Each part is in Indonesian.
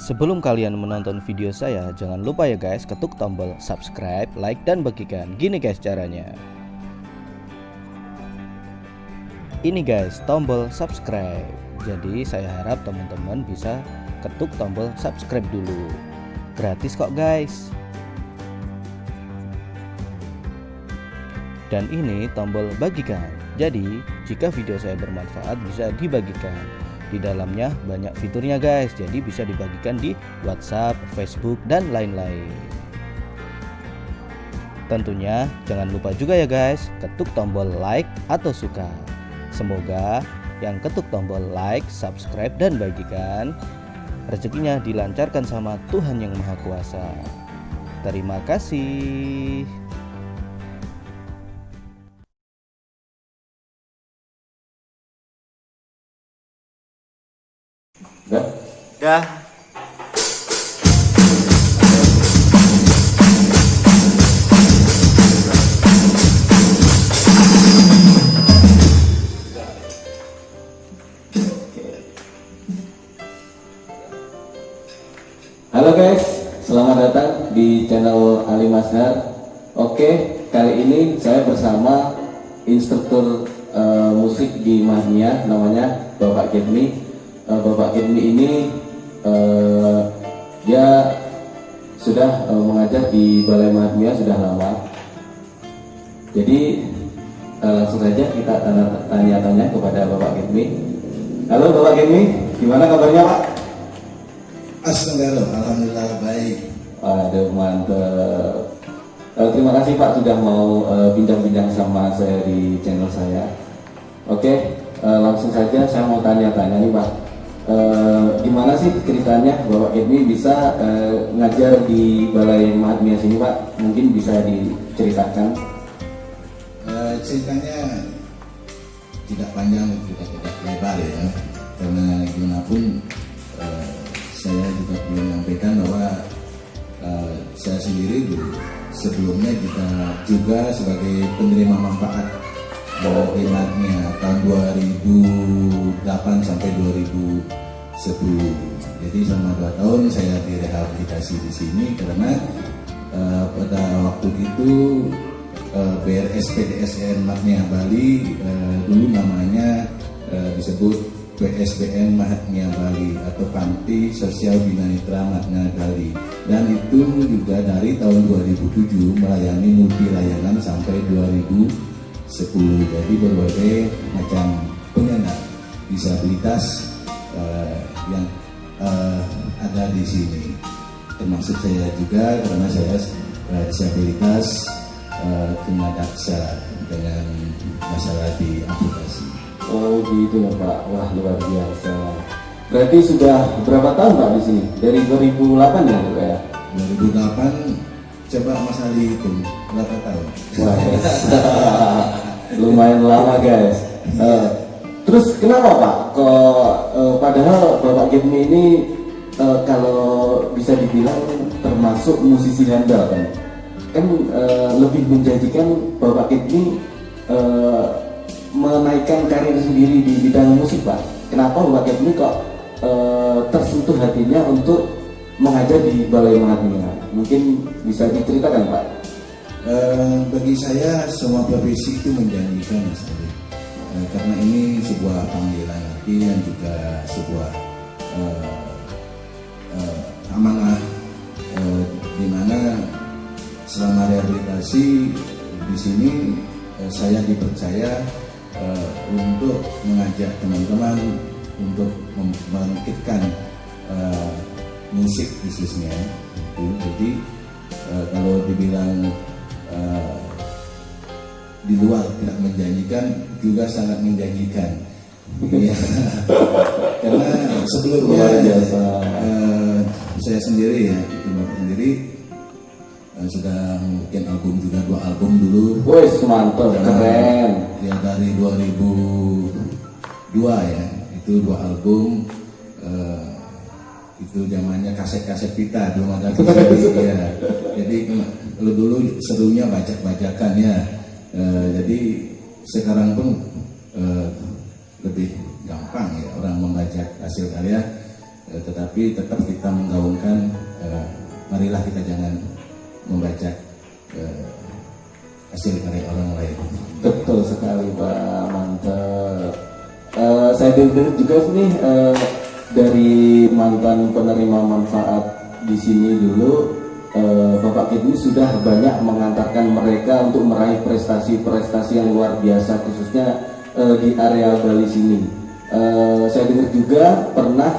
Sebelum kalian menonton video saya, jangan lupa ya guys, ketuk tombol subscribe, like, dan bagikan. Gini guys caranya. Ini guys, tombol subscribe. Jadi saya harap teman-teman bisa ketuk tombol subscribe dulu. Gratis kok guys. Dan ini tombol bagikan. Jadi jika video saya bermanfaat bisa dibagikan. Di dalamnya banyak fiturnya guys, jadi bisa dibagikan di WhatsApp, Facebook, dan lain-lain. Tentunya jangan lupa juga ya guys, ketuk tombol like atau suka. Semoga yang ketuk tombol like, subscribe, dan bagikan rezekinya dilancarkan sama Tuhan Yang Maha Kuasa. Terima kasih. Dah. Halo guys, selamat datang di channel Ali Mazhar. Oke, kali ini saya bersama instruktur musik di Mahmiyah, namanya Bapak Kidmi. Bapak Kidmi ini dia sudah mengajar di Balai Mahmiyah sudah lama. Jadi langsung saja kita tanya-tanya kepada Bapak Kidmi. Halo Bapak Kidmi, gimana kabarnya Pak? Assalamualaikum, alhamdulillah baik. Aduh mantep. Terima kasih Pak sudah mau bincang-bincang sama saya di channel saya. Oke, langsung saja saya mau tanya-tanya nih Pak. Gimana sih ceritanya Bapak Kidmi bisa ngajar di Balai Mahmiyah sini Pak? Mungkin bisa diceritakan. Ceritanya tidak panjang, tidak lebar ya. Karena gimana pun saya juga belum menyampaikan bahwa saya sendiri sebelumnya juga sebagai penerima manfaat di Mahmiyah tahun 2008 sampai 2010. Jadi selama 2 tahun saya direhabilitasi di sini karena pada waktu itu BRSPDSN Mahmiyah Bali dulu namanya disebut PSBN Mahmiyah Bali atau Panti Sosial Bina Mitra Mahmiyah Bali, dan itu juga dari tahun 2007 melayani multi layanan sampai 2010. Jadi berbagai macam penyandang disabilitas yang ada di sini, termasuk saya juga karena saya disabilitas tunadaksa dengan masalah di amputasi. Oh gitu ya Pak, wah luar biasa. Berarti sudah berapa tahun Pak di sini? Dari 2008 ya Pak ya? 2008, coba Mas Ali hitung berapa tahun? Wah, lumayan lama guys. Terus kenapa Pak? Padahal Bapak Kidmi ini kalau bisa dibilang termasuk musisi handal kan lebih menjanjikan Bapak Kidmi menaikkan karir sendiri di bidang musik Pak. Kenapa Bapak Kidmi kok tersentuh hatinya untuk mengajar di Balai Mahmiyah? Mungkin bisa diceritakan Pak. Bagi saya semua profesi itu menjanjikan Mas Ali. Karena ini sebuah panggilan hati dan juga sebuah amanah di mana selama rehabilitasi di sini saya dipercaya untuk mengajak teman-teman untuk membangkitkan musik khususnya itu. Jadi kalau dibilang di luar tidak menjanjikan, juga sangat menjanjikan. Ya. Karena sebelumnya saya sendiri ya, itu Bapak sendiri sudah bikin album juga, 2 album dulu. Wes mantap, keren. Ya dari 2002 ya, itu 2 album. Itu zamannya kaset-kaset pita, belum ada CD ya. Jadi kalau dulu serunya bajak-bajakan ya. Jadi sekarang pun lebih gampang ya orang membajak hasil karya. tetapi tetap kita menggaungkan marilah kita jangan membajak hasil karya orang lain. Betul sekali Pak, mantap. Saya dengar juga nih dari mantan penerima manfaat di sini dulu, Bapak Kidmi sudah banyak mengantarkan mereka untuk meraih prestasi-prestasi yang luar biasa, khususnya di area Bali sini. Saya dengar juga pernah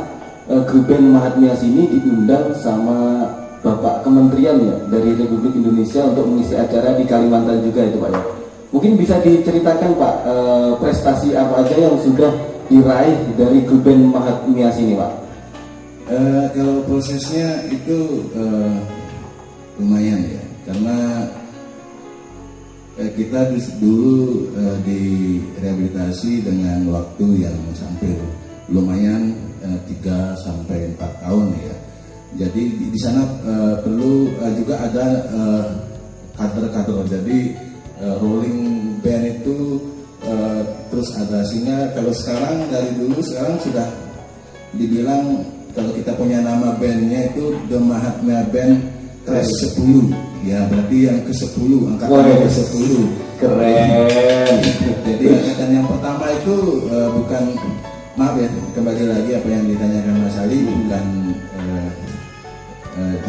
grup band Mahatmya sini diundang sama Bapak Kementerian ya dari Republik Indonesia untuk mengisi acara di Kalimantan juga itu Pak ya. Mungkin bisa diceritakan Pak prestasi apa aja yang sudah diraih dari grup band Mahatmya sini Pak? Kalau prosesnya itu lumayan ya, karena kita dulu direhabilitasi dengan waktu yang hampir lumayan 3-4 tahun ya. Jadi di sana perlu juga ada kader-kader. Jadi rolling band itu terus ada, sehingga kalau sekarang dari dulu sekarang sudah dibilang kalau kita punya nama bandnya itu The Mahatmya Band Crash 10 ya, berarti yang ke-10, angkatan ke-10. Keren. Jadi angkatan yang pertama itu bukan, maaf ya, kembali lagi apa yang ditanyakan Mas Ali, bukan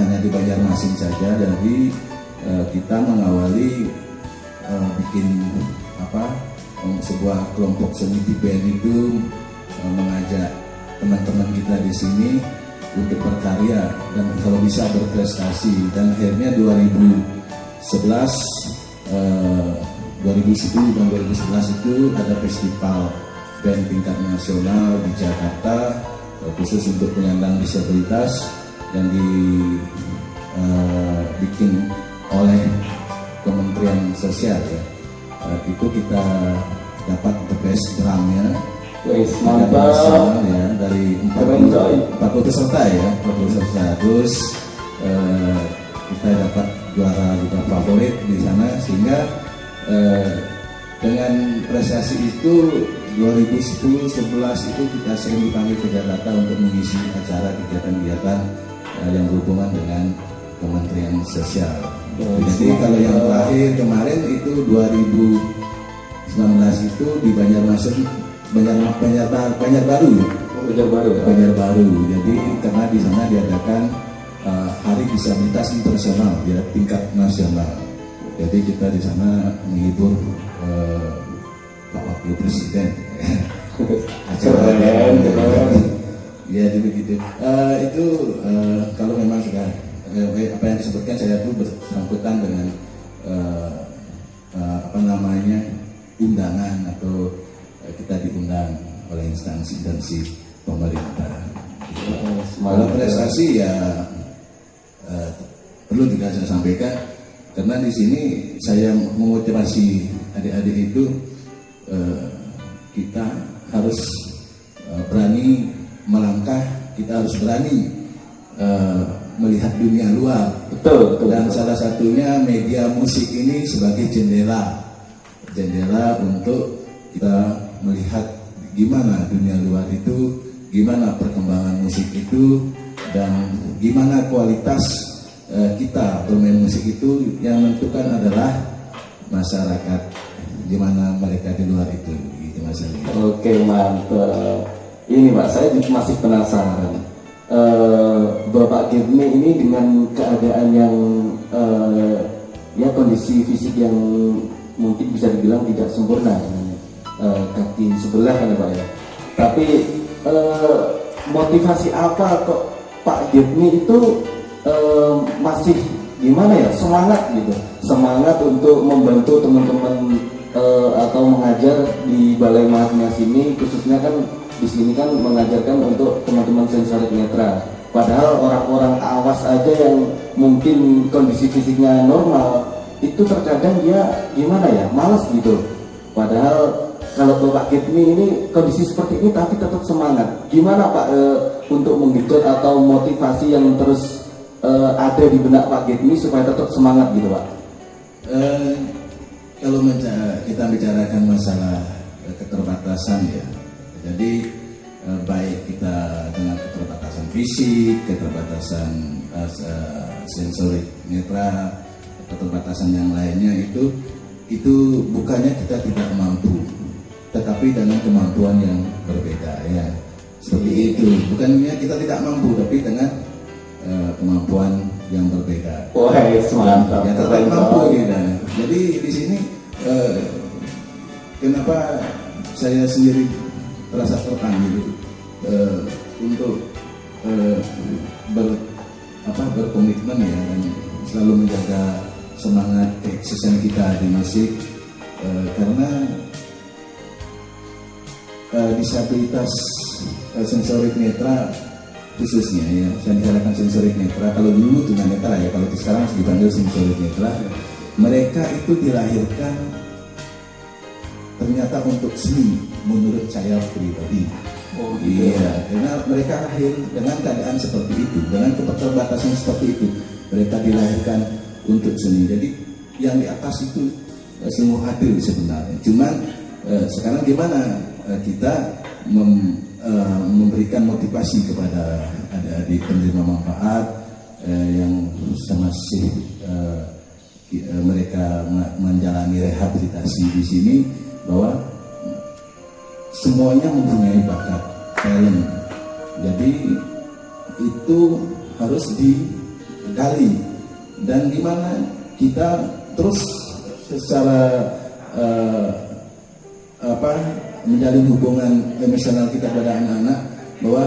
hanya di Banjarmasin saja. Jadi kita mengawali bikin sebuah kelompok seni di band itu, mengajak teman-teman kita di sini untuk berkarya dan kalau bisa berprestasi. Dan akhirnya 2010 dan 2011 itu ada festival band tingkat nasional di Jakarta khusus untuk penyandang disabilitas yang dibikin oleh Kementerian Sosial ya. Itu kita dapat the best drumnya. Mantap ya, dari 40 peserta ya, 40 peserta. Terus kita dapat juara juga favorit di sana, sehingga dengan prestasi itu 2010-11 itu kita sering dipanggil ke Jakarta untuk mengisi acara kegiatan-kegiatan yang berhubungan dengan Kementerian Sosial. Jadi kalau yang terakhir kemarin itu 2019 itu di Banjarmasin, Banjarbaru. Banjarbaru. Jadi karena di sana diadakan Hari Disabilitas Internasional ya, tingkat nasional. Jadi kita di sana menghibur Pak Wakil Presiden. Acara ya begitu. Itu kalau memang sudah apa yang disebutkan saya itu bersangkutan dengan undangan atau kita diundang oleh instansi pemerintah. Kalau prestasi ya perlu juga saya sampaikan, karena di sini saya memotivasi adik-adik itu kita harus berani melangkah, kita harus berani melihat dunia luar. Betul. Dan salah satunya media musik ini sebagai jendela untuk kita melihat gimana dunia luar itu, gimana perkembangan musik itu, dan gimana kualitas kita bermain musik itu. Yang menentukan adalah masyarakat, gimana mereka di luar itu, gitu Mas Ali. Oke, mantap. Ini Pak, saya masih penasaran. Bapak Kidmi ini dengan keadaan yang ya kondisi fisik yang mungkin bisa dibilang tidak sempurna, kaki sebelah kan Pak ya. Tapi motivasi apa kok Pak Kidmi itu masih gimana ya, semangat untuk membantu teman-teman atau mengajar di Balai Mahatmya sini, khususnya kan di sini kan mengajarkan untuk teman-teman sensorik netra. Padahal orang-orang awas aja yang mungkin kondisi fisiknya normal itu terkadang dia gimana ya, malas gitu. Padahal kalau Bapak Kidmi ini kondisi seperti ini tapi tetap semangat. Gimana Pak untuk menggigot atau motivasi yang terus ada di benak Pak Kidmi supaya tetap semangat gitu Pak? Kalau kita bicarakan masalah keterbatasan ya, jadi baik kita dengan keterbatasan fisik fisik, keterbatasan sensorik netra, keterbatasan yang lainnya itu bukannya kita tidak mampu, tetapi dengan kemampuan yang berbeda ya. Seperti itu, bukannya kita tidak mampu, tapi dengan kemampuan yang berbeda. Wah, mantap. Ya tetap mampu gitu. Jadi di sini kenapa saya sendiri terasa terpanggil untuk berkomitmen ya, dan selalu menjaga semangat keeksistensi kita di musik, karena disabilitas sensorik netra khususnya ya, saya dikatakan sensorik netra, kalau dulu tunanetra ya, kalau sekarang dipanggil sensorik netra, mereka itu dilahirkan ternyata untuk seni menurut saya pribadi. Oh, gitu. Iya, karena mereka lahir dengan keadaan seperti itu, dengan keterbatasan seperti itu, mereka dilahirkan untuk seni. Jadi yang di atas itu semua hadir sebenarnya. Cuman sekarang gimana kita memberikan motivasi kepada adik-adik penerima manfaat yang masih mereka menjalani rehabilitasi di sini, bahwa semuanya mempunyai bakat, talent. Jadi itu harus digali, dan gimana kita terus secara menjalin hubungan emosional kita pada anak-anak, bahwa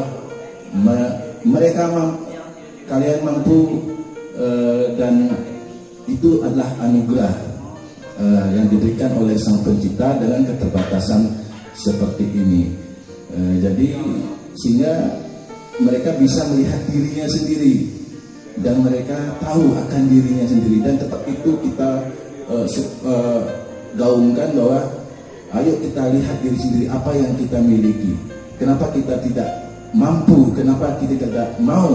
kalian mampu, dan itu adalah anugerah yang diberikan oleh Sang Pencipta dengan keterbatasan seperti ini. Jadi sehingga mereka bisa melihat dirinya sendiri, dan mereka tahu akan dirinya sendiri, dan tetap itu kita gaungkan bahwa ayo kita lihat diri sendiri, apa yang kita miliki, kenapa kita tidak mampu, kenapa kita tidak mau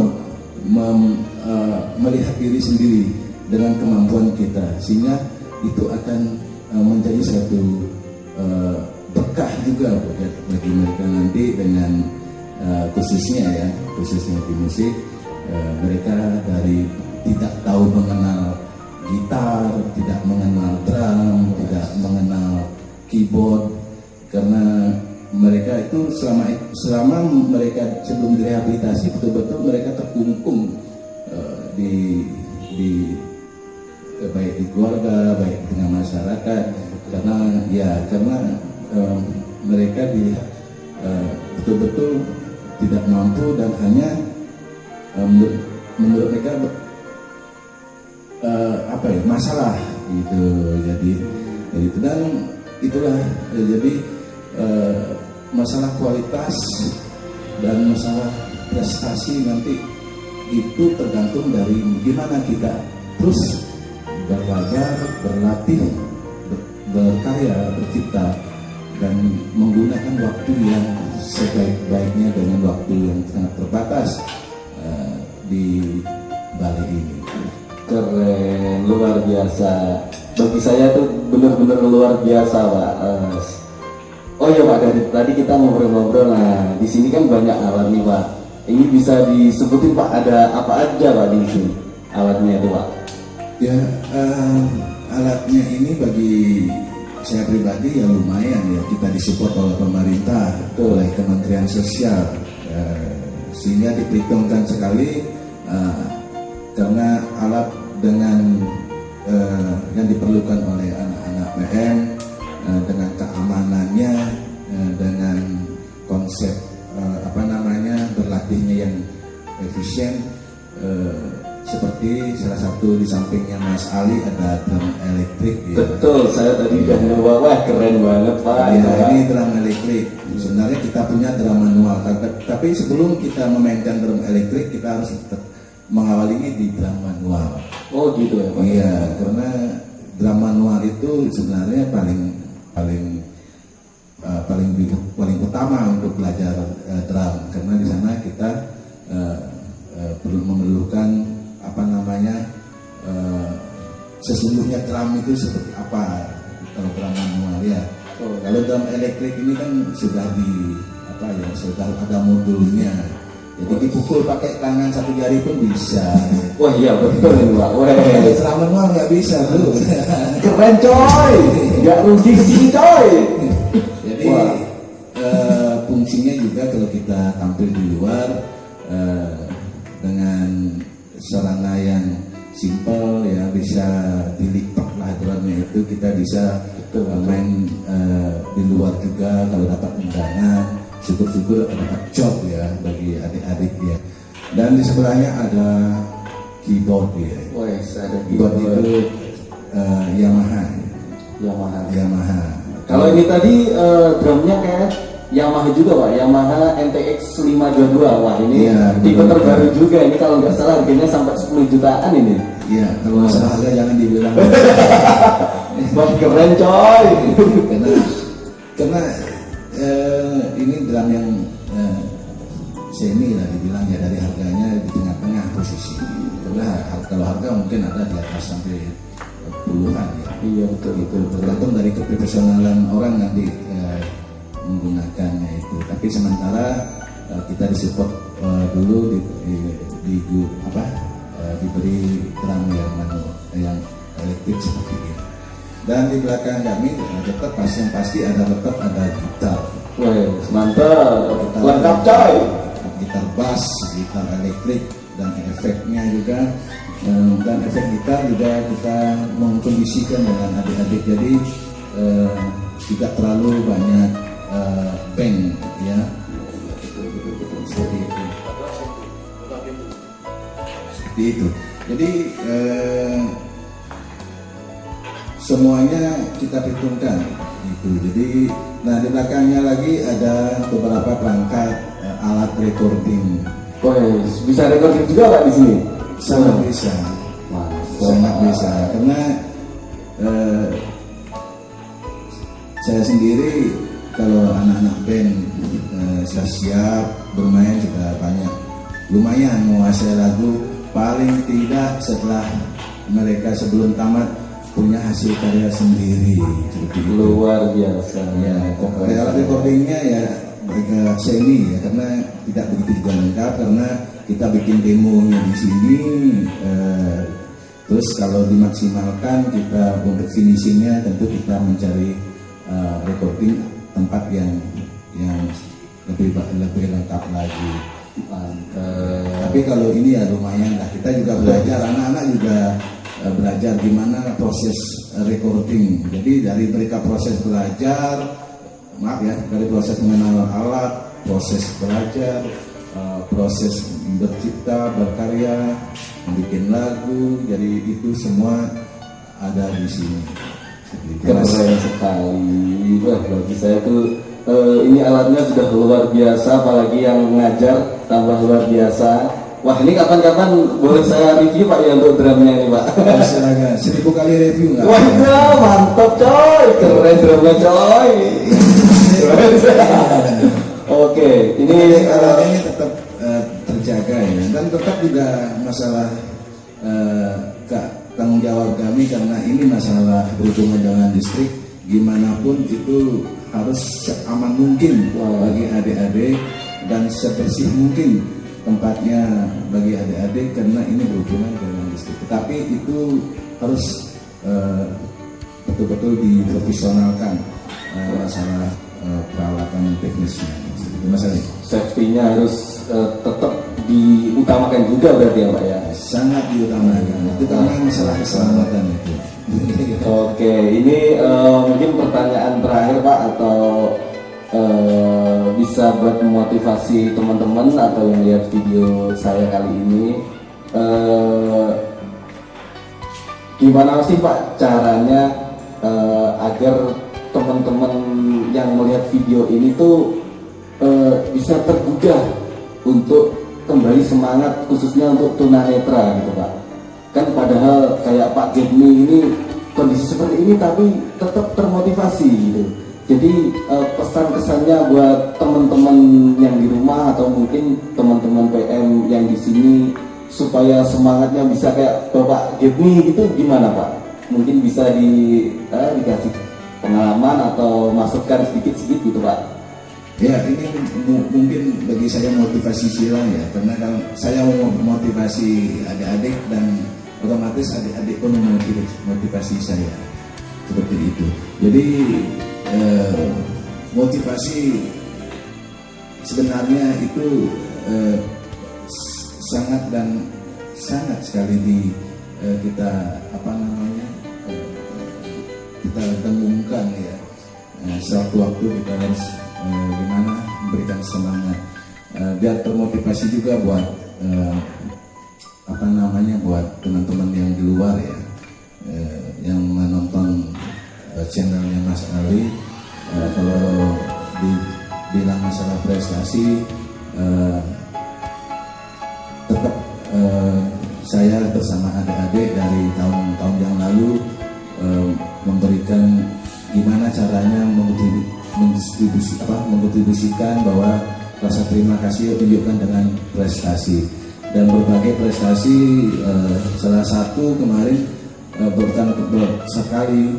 melihat diri sendiri dengan kemampuan kita, sehingga itu akan menjadi suatu berkah juga bagi mereka nanti, dengan khususnya di musik. Mereka dari tidak tahu mengenal gitar, tidak mengenal drum, tidak mengenal keyboard, karena mereka itu selama mereka sebelum direhabilitasi betul-betul mereka terkungkung di baik di keluarga, baik dengan masyarakat, karena mereka dilihat betul-betul tidak mampu, dan hanya menurut mereka masalah gitu. Jadi itu, dan itulah jadi masalah kualitas dan masalah prestasi nanti itu tergantung dari gimana kita terus belajar, berlatih, berkarya, bercipta, dan menggunakan waktu yang sebaik-baiknya dengan waktu yang sangat terbatas di Bali ini. Keren, luar biasa. Bagi saya tuh benar-benar luar biasa, Pak. Oh iya Pak, dari tadi kita ngobrol-ngobrol. Nah, di sini kan banyak alat nih, Pak. Ini bisa disebutin Pak, ada apa aja Pak di sini alatnya itu, Pak? Ya, alatnya ini bagi saya pribadi ya lumayan ya, kita disupport oleh pemerintah, oleh Kementerian Sosial, sehingga diperhitungkan sekali, karena alat dengan yang diperlukan oleh anak-anak PM, dengan keamanannya, dengan konsep berlatihnya yang efisien, seperti salah satu di sampingnya Mas Ali ada drum elektrik ya. Betul, saya tadi udah nyoba, wah keren banget Pak. Ya, ini drum elektrik. Sebenarnya kita punya drum manual, tapi sebelum kita memainkan drum elektrik kita harus mengawalinya di drum manual. Oh gitu ya Pak. Iya, karena drum manual itu sebenarnya paling utama untuk belajar drum, karena di sana kita memerlukan sesungguhnya drum itu seperti apa kalau drum manual ya. Kalau drum elektrik ini kan sudah sudah ada modulnya, Jadi dipukul pakai tangan satu jari pun bisa. Wah iya betul ini Pak. Wah. Kalau seram manual nggak bisa bro. Keren coy. Nggak rugi sih coy. Jadi fungsinya juga kalau kita tampil di luar dengan sarana yang simple ya, bisa dilipat lah aturannya itu, kita bisa main di luar juga kalau dapat undangan, syukur-syukur dapat job ya bagi adik-adik ya. Dan di sebelahnya ada keyboard ya. Wah, ada Keyboard itu Yamaha. Yamaha. Kalau ini tadi drumnya kayak Yamaha juga Pak, Yamaha NTX 522. Wah ini ya, tipe terbaru juga, ini kalau nggak salah harganya sampai 10 jutaan ini. Iya, kalau masalah harga jangan dibilang. Wah keren coy. karena ini drum yang semi lah dibilang ya, dari harganya di tengah-tengah posisi. Karena kalau harga mungkin ada di atas sampai puluhan ya. Iya betul. Tergantung dari keprofesionalan orang nanti menggunakannya itu. Tapi sementara kita disupport dulu diberi drum yang yang elektrik seperti ini. Dan di belakang kami tetap pasti ada gitar. Wah mantap, lengkap coy. Gitar bass, gitar elektrik, dan efeknya juga. Dan efek gitar juga kita mengkondisikan dengan adik-adik, jadi tidak terlalu banyak bang ya, seperti itu. Jadi semuanya kita perhitungkan itu. Jadi nah di belakangnya lagi ada beberapa perangkat alat recording. Wah bisa recording juga Pak di sini. Sangat bisa, sangat bisa, karena saya sendiri kalau anak-anak band saya siap bermain juga banyak, lumayan menguasai lagu. Paling tidak setelah mereka sebelum tamat punya hasil karya sendiri, luar biasa ya. Alat recordingnya ya agak semi ya, karena tidak begitu juga lengkap, karena kita bikin demonya di sini. Terus kalau dimaksimalkan kita untuk finishingnya tentu kita mencari recording tempat yang lebih lengkap lagi. Tapi kalau ini ya lumayan lah, kita juga belajar, anak-anak juga belajar gimana proses recording. Jadi dari mereka proses belajar, dari proses mengenal alat, proses belajar, proses bercipta, berkarya, bikin lagu, jadi itu semua ada di sini. Keren sekali. Wah bagi saya tuh ini alatnya sudah luar biasa, apalagi yang mengajar tambah luar biasa. Wah ini kapan-kapan boleh saya review Pak ya untuk drumnya ini Pak. Silakan, 1000 kali review nggak? Wah mantap coy, keren drumnya coy. Oke, ini alatnya ini tetap terjaga ya, dan tetap juga masalah tanggung jawab kami, karena ini masalah berhubungan dengan listrik, gimana pun itu harus seaman mungkin bagi adik-adik dan sebersih mungkin tempatnya bagi adik-adik, karena ini berhubungan dengan listrik. Tetapi itu harus betul-betul diprofesionalkan masalah peralatan teknisnya. Masalah safety-nya harus tetap diutamakan juga berarti ya Pak ya. Sangat diutamakan, itu karena masalah keselamatan itu. Oke, ini mungkin pertanyaan terakhir Pak, atau bisa buat memotivasi teman-teman atau yang lihat video saya kali ini, gimana sih Pak caranya agar teman-teman yang melihat video ini tuh bisa tergugah untuk kembali semangat, khususnya untuk tunanetra gitu Pak. Kan padahal kayak Pak Gedmi ini kondisi seperti ini tapi tetap termotivasi gitu. Jadi pesan kesannya buat teman-teman yang di rumah atau mungkin teman-teman PM yang di sini supaya semangatnya bisa kayak Bapak Gedmi gitu, gimana Pak? Mungkin bisa dikasih pengalaman atau masukkan sedikit-sedikit gitu Pak. Ya, ini mungkin bagi saya motivasi silang ya, karena kalau saya mau motivasi adik-adik dan otomatis adik-adik pun motivasi saya seperti itu. Jadi motivasi sebenarnya itu sangat sekali kita kita dengungkan ya. Sewaktu-waktu kita harus gimana memberikan semangat biar termotivasi juga buat buat teman-teman yang di luar ya, yang menonton channelnya Mas Ali. Kalau dibilang masalah prestasi, tetap saya bersama adik-adik dari tahun-tahun yang lalu memberikan gimana caranya mendistribusikan bahwa rasa terima kasih tunjukkan dengan prestasi, dan berbagai prestasi. Salah satu kemarin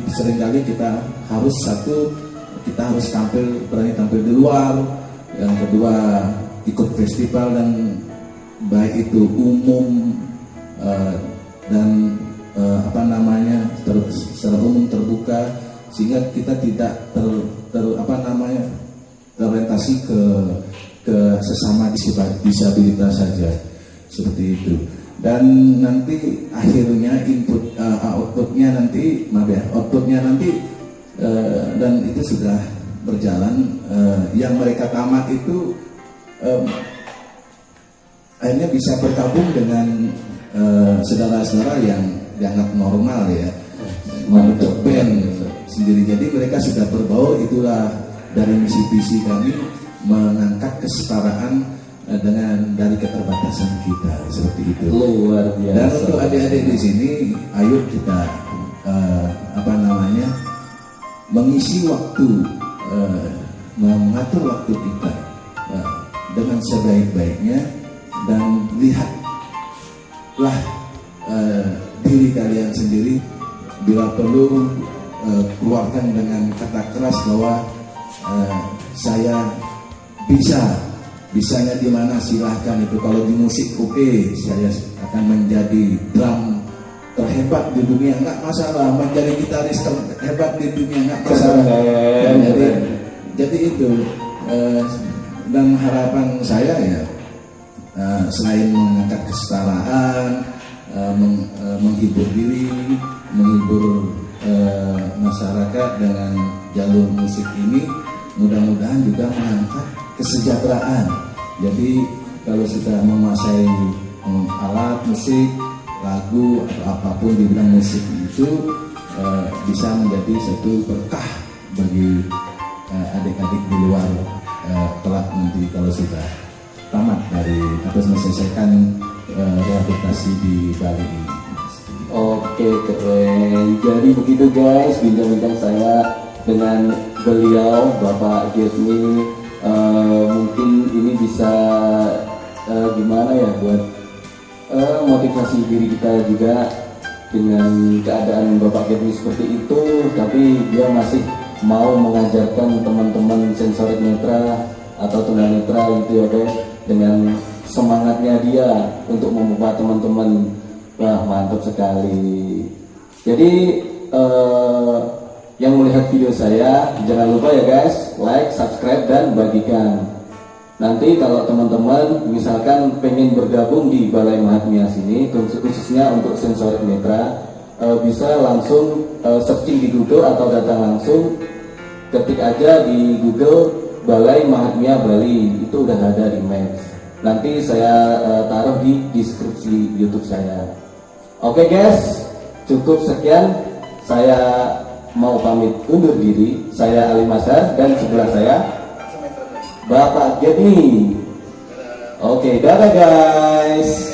seringkali kita harus berani tampil di luar. Yang kedua ikut festival, dan baik itu umum dan secara umum terbuka, sehingga kita tidak terorientasi ke sesama disabilitas saja seperti itu. Dan nanti akhirnya outputnya nanti dan itu sudah berjalan. Yang mereka tamat itu akhirnya bisa bergabung dengan saudara-saudara yang dianggap normal ya, membentuk band sendiri. Jadi mereka sudah berbaur. Itulah dari misi-visi kami, mengangkat kesetaraan dari keterbatasan kita seperti itu. Luar biasa. Dan untuk adik-adik di sini, ayo kita mengisi waktu, mengatur waktu kita dengan sebaik-baiknya, dan lihatlah diri kalian sendiri. Bila perlu keluarkan dengan kata keras bahwa saya bisanya di mana, silahkan. Itu kalau di musik oke, saya akan menjadi drum terhebat di dunia, nggak masalah. Menjadi gitaris terhebat di dunia, nggak masalah. Jadi itu, dan harapan saya ya, selain mengangkat kesetaraan, menghibur diri, menghibur masyarakat dengan jalur musik ini, mudah-mudahan juga mengangkat kesejahteraan. Jadi kalau sudah menguasai alat musik, lagu atau apapun di bidang musik itu, bisa menjadi satu berkah bagi adik-adik di luar kelak nanti kalau sudah tamat dari atau menyelesaikan rehabilitasi di Bali ini. Oke, keren. Jadi begitu guys, bincang-bincang saya dengan beliau, Bapak Gedmi. Mungkin ini bisa gimana ya, buat motivasi diri kita juga dengan keadaan Bapak Gedmi seperti itu. Tapi dia masih mau mengajarkan teman-teman sensorik netra atau tunanetra gitu ya guys, dengan semangatnya dia untuk membawa teman-teman. Wah, mantap sekali. Jadi yang melihat video saya, jangan lupa ya guys, like, subscribe, dan bagikan. Nanti kalau teman-teman misalkan pengen bergabung di Balai Mahatmya sini, khususnya untuk sensorik netra, bisa langsung searching di Google atau datang langsung, ketik aja di Google Balai Mahatmya Bali, itu udah ada di Maps. Nanti saya taruh di deskripsi YouTube saya. Oke guys, cukup sekian. Saya mau pamit undur diri. Saya Ali Mazhar, dan sebelah saya Bapak Gedmi. Oke, dadah guys.